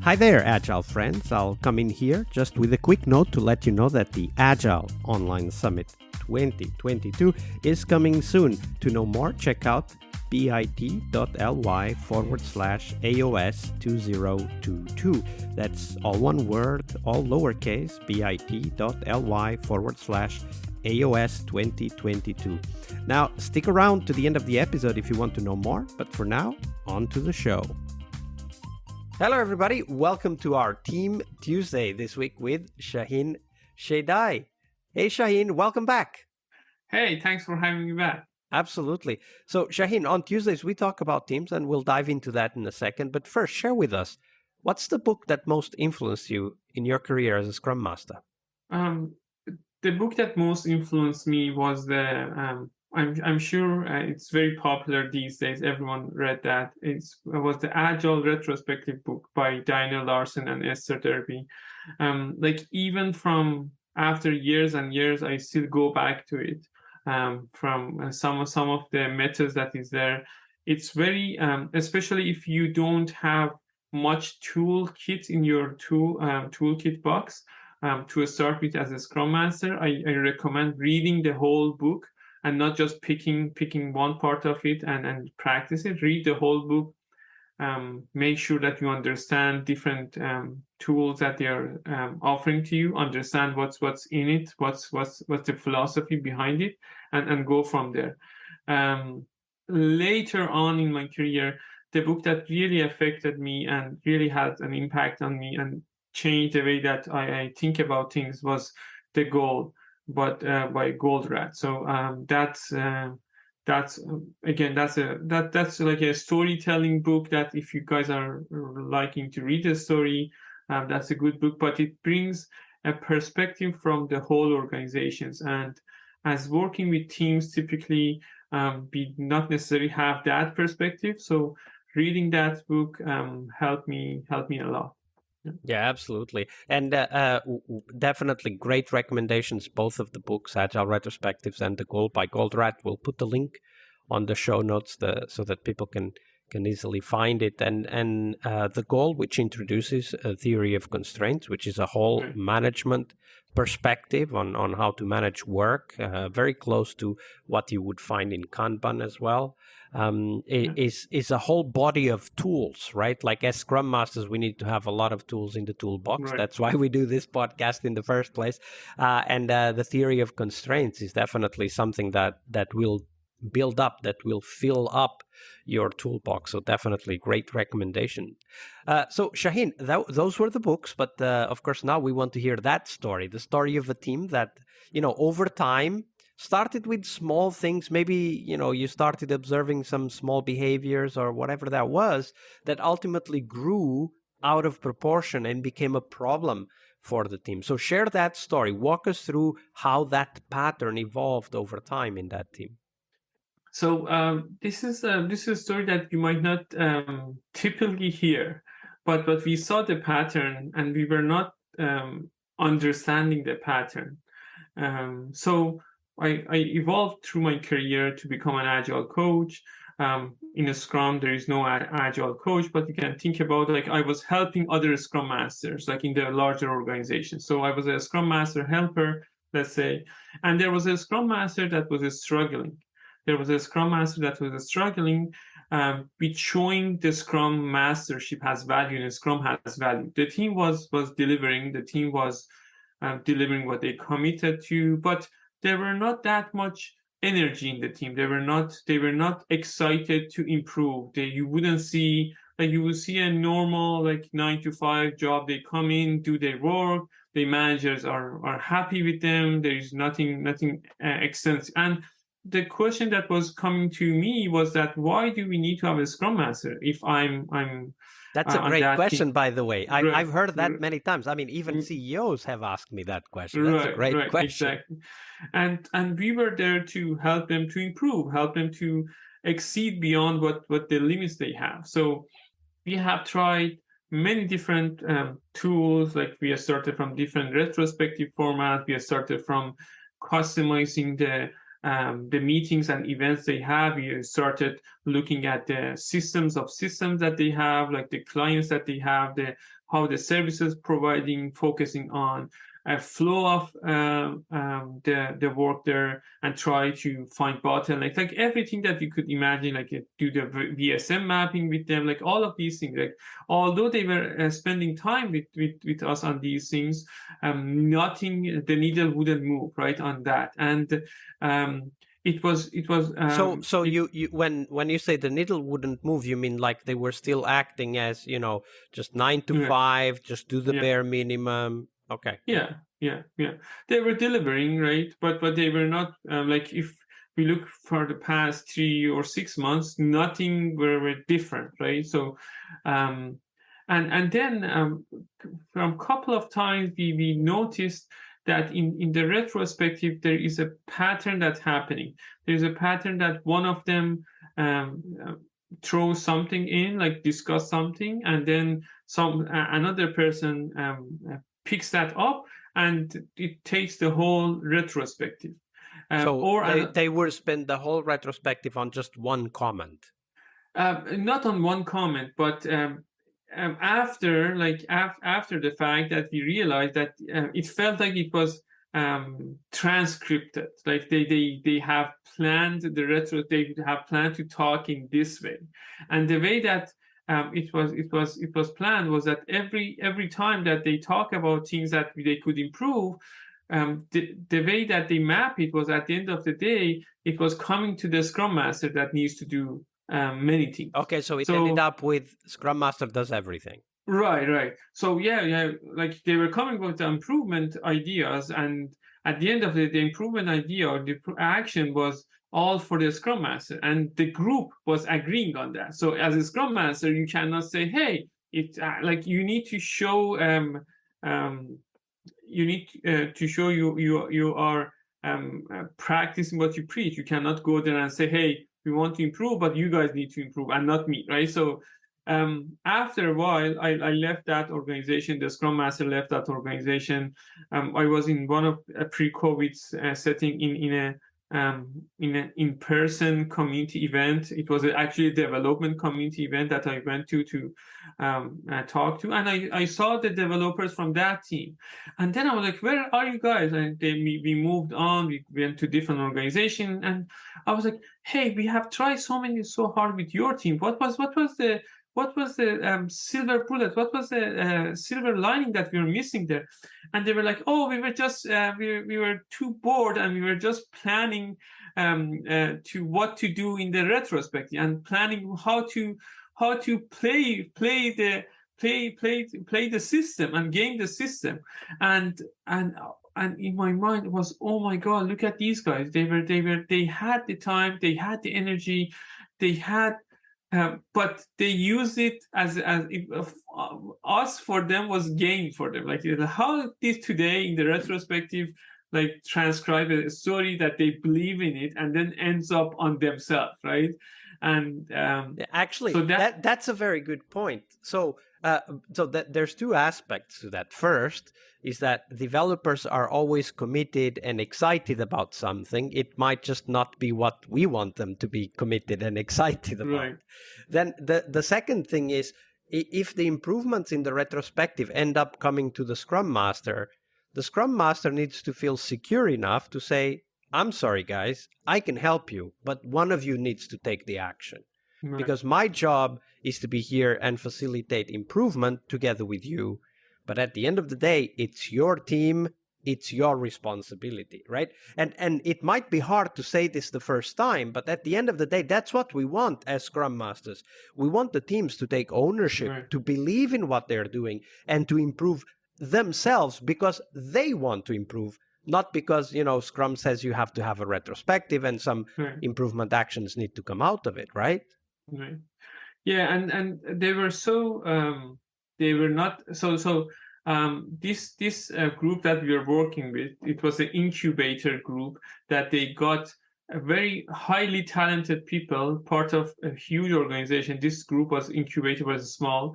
Hi there, Agile friends. I'll come in here just with a quick note to let you know that the Agile Online Summit 2022 is coming soon. To know more, check out bit.ly/AOS2022. That's all one word, all lowercase, bit.ly/AOS2022. Now, stick around to the end of the episode if you want to know more, but for now, on to the show. Hello, everybody. Welcome to our Team Tuesday this week with Shahin Shaidai. Hey, Shahin, welcome back. Hey, thanks for having me back. Absolutely. So, Shahin, on Tuesdays, we talk about teams, and we'll dive into that in a second. But first, share with us, what's the book that most influenced you in your career as a Scrum Master? The book that most influenced me was I'm sure it's very popular these days. Everyone read that. It was the Agile Retrospective book by Daniel Larsen and Esther. Even from after years and years, I still go back to it. From some of the methods that is there, it's very especially if you don't have much toolkit in your toolkit box. To start with as a Scrum Master, I recommend reading the whole book and not just picking one part of it and practice it. Read the whole book. Make sure that you understand different tools that they are offering to you. Understand what's in it, what's the philosophy behind it, and go from there. Later on in my career, the book that really affected me and really had an impact on me and changed the way that I think about things was The Goal, but by Goldratt. So that's like a storytelling book that if you guys are liking to read a story, that's a good book. But it brings a perspective from the whole organizations, and as working with teams, typically we not necessarily have that perspective. So reading that book helped me a lot. Yeah, absolutely. And definitely great recommendations, both of the books, Agile Retrospectives and The Goal by Goldratt. We'll put the link on the show notes so that people can easily find it. And The Goal, which introduces a theory of constraints, which is a whole management perspective on how to manage work, very close to what you would find in Kanban as well. Is a whole body of tools, right? Like as Scrum Masters, we need to have a lot of tools in the toolbox. Right. That's why we do this podcast in the first place. And the theory of constraints is definitely something that will build up, that will fill up your toolbox. So definitely great recommendation. So Shahin, those were the books, but of course now we want to hear that story, the story of a team that, over time started with small things. Maybe, you started observing some small behaviors or whatever that was that ultimately grew out of proportion and became a problem for the team. So share that story. Walk us through how that pattern evolved over time in that team. So this is a story that you might not typically hear, but we saw the pattern and we were not understanding the pattern. So I evolved through my career to become an Agile coach. In a Scrum, there is no Agile coach, but you can think about I was helping other Scrum Masters, like in the larger organization. So I was a Scrum Master helper, let's say, and there was a Scrum Master that was struggling. With showing the Scrum Mastership has value and Scrum has value. The team was delivering. The team was delivering what they committed to, but there were not that much energy in the team. They were not excited to improve. You wouldn't see you would see a normal 9 to 5 job. They come in, do their work. The managers are happy with them. There is nothing extensive. And the question that was coming to me was that why do we need to have a Scrum Master if I'm That's a great question, team? by the way. I've heard that many times. I mean, even Mm. CEOs have asked me that question. That's a great question. Exactly. And we were there to help them to improve, help them to exceed beyond what the limits they have. So we have tried many different tools. We have started from different retrospective formats. We have started from customizing the the meetings and events they have. We started looking at the systems that they have, like the clients that they have, how the services providing, focusing on a flow of the work there, and try to find bottlenecks, like everything that you could imagine, like do the VSM mapping with them, like all of these things. Like although they were spending time with us on these things, nothing, the needle wouldn't move right on that. And it was So you when you say the needle wouldn't move, you mean like they were still acting as, just 9 to 5, just do the bare minimum. Okay. Yeah. They were delivering, right? But they were not, like, if we look for the past 3 or 6 months, nothing were different, right? So, and then from a couple of times we noticed that in the retrospective there is a pattern that's happening. There's a pattern that one of them throws something in, like discuss something, and then another person picks that up, and it takes the whole retrospective. So they would spend the whole retrospective on just one comment. Not on one comment, but after the fact that we realized that it felt like it was transcribed, like they have planned they have planned to talk in this way, and the way that it was planned was that every time that they talk about things that they could improve, the way that they map it was, at the end of the day, it was coming to the Scrum Master that needs to do many things. Okay, so it ended up with Scrum Master does everything. Right. So yeah, like they were coming with the improvement ideas, and at the end of the improvement idea or the action was all for the Scrum Master, and the group was agreeing on that. So as a Scrum Master, you cannot say, "Hey, it like you need to show you are practicing what you preach. You cannot go there and say, "Hey, we want to improve, but you guys need to improve and not me," right? So after a while, I left that organization. The Scrum Master left that organization. I was in one of a pre-COVID setting in a in-person community event. It was actually a development community event that I went to talk to, and I saw the developers from that team, and then I was like, "Where are you guys?" And we moved on. We went to different organization, and I was like, "Hey, we have tried so hard with your team. What was the silver bullet? What was the silver lining that we were missing there?" And they were like, "Oh, we were just we were too bored, and we were just planning to what to do in the retrospective, and planning how to play the system and game the system." And in my mind it was, "Oh my God, look at these guys. They had the time, they had the energy, they had." But they use it as if us for them was gain for them. Like, how this today in the retrospective, like, transcribe a story that they believe in it and then ends up on themselves, right? And actually, so that's a very good point. So there's two aspects to that. First is that developers are always committed and excited about something. It might just not be what we want them to be committed and excited about. Right. Then the second thing is, if the improvements in the retrospective end up coming to the Scrum Master needs to feel secure enough to say, "I'm sorry, guys, I can help you, but one of you needs to take the action." Right. Because my job is to be here and facilitate improvement together with you. But at the end of the day, it's your team, it's your responsibility, right? And it might be hard to say this the first time, but at the end of the day, that's what we want as Scrum Masters. We want the teams to take ownership, Right. to believe in what they're doing, and to improve themselves because they want to improve. Not because, Scrum says you have to have a retrospective and some improvement actions need to come out of it, right? Right. Yeah, and they were they were not this group that we were working with, it was an incubator group that they got a very highly talented people, part of a huge organization. This group was incubated, was small,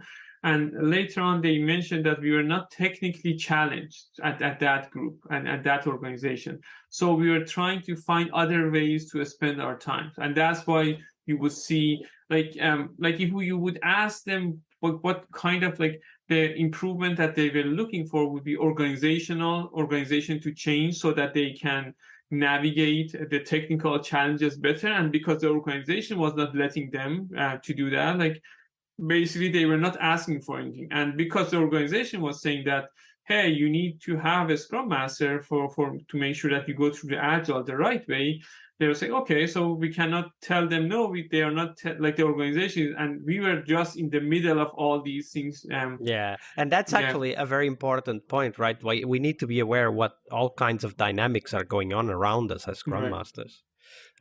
And later on, they mentioned that we were not technically challenged at that group and at that organization. So we were trying to find other ways to spend our time. And that's why you would see, like if you would ask them what kind of like the improvement that they were looking for would be organization to change so that they can navigate the technical challenges better. And because the organization was not letting them to do that, like basically they were not asking for anything. And because the organization was saying that, hey, you need to have a Scrum Master for to make sure that you go through the Agile the right way, they were saying, okay, so we cannot tell them no, they are not like the organization. And we were just in the middle of all these things. Yeah, and that's actually a very important point, right? We need to be aware what all kinds of dynamics are going on around us as Scrum Masters.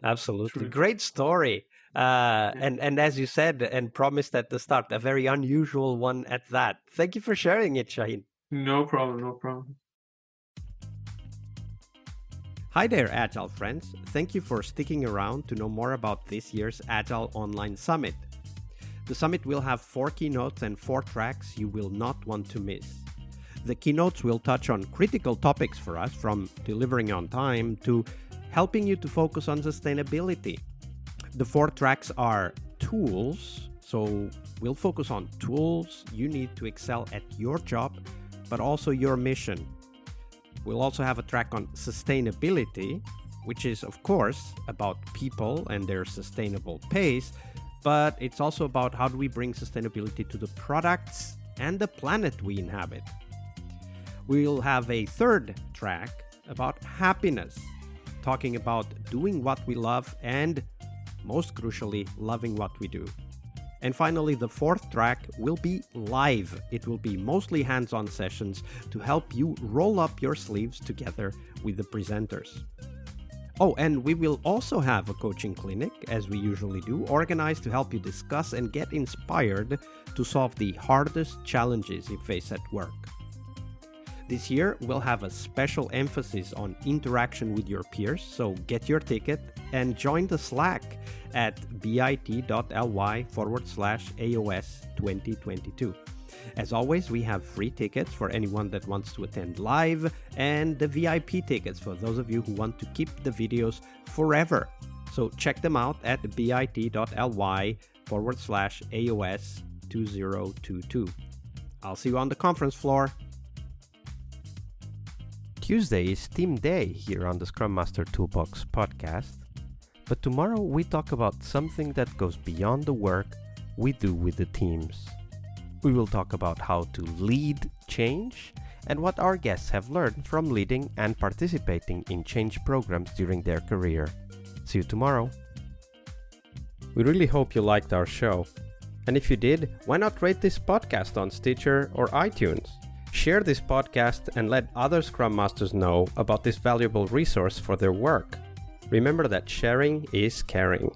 Absolutely. True. Great story. And as you said and promised at the start, a very unusual one at that. Thank you for sharing it, Shahin. No problem. Hi there, Agile friends. Thank you for sticking around to know more about this year's Agile Online Summit. The summit will have 4 keynotes and 4 tracks you will not want to miss. The keynotes will touch on critical topics for us, from delivering on time to helping you to focus on sustainability. The 4 tracks are tools, so we'll focus on tools you need to excel at your job, but also your mission. We'll also have a track on sustainability, which is, of course, about people and their sustainable pace, but it's also about how do we bring sustainability to the products and the planet we inhabit. We'll have a 3rd track about happiness, talking about doing what we love and, most crucially, loving what we do. And finally, the 4th track will be live. It will be mostly hands-on sessions to help you roll up your sleeves together with the presenters. Oh, and we will also have a coaching clinic, as we usually do, organized to help you discuss and get inspired to solve the hardest challenges you face at work. This year, we'll have a special emphasis on interaction with your peers, so get your ticket and join the Slack at bit.ly/AOS 2022. As always, we have free tickets for anyone that wants to attend live, and the VIP tickets for those of you who want to keep the videos forever. So check them out at bit.ly/AOS 2022. I'll see you on the conference floor. Tuesday is Team Day here on the Scrum Master Toolbox podcast, but tomorrow we talk about something that goes beyond the work we do with the teams. We will talk about how to lead change and what our guests have learned from leading and participating in change programs during their career. See you tomorrow. We really hope you liked our show. And if you did, why not rate this podcast on Stitcher or iTunes? Share this podcast and let other Scrum Masters know about this valuable resource for their work. Remember that sharing is caring.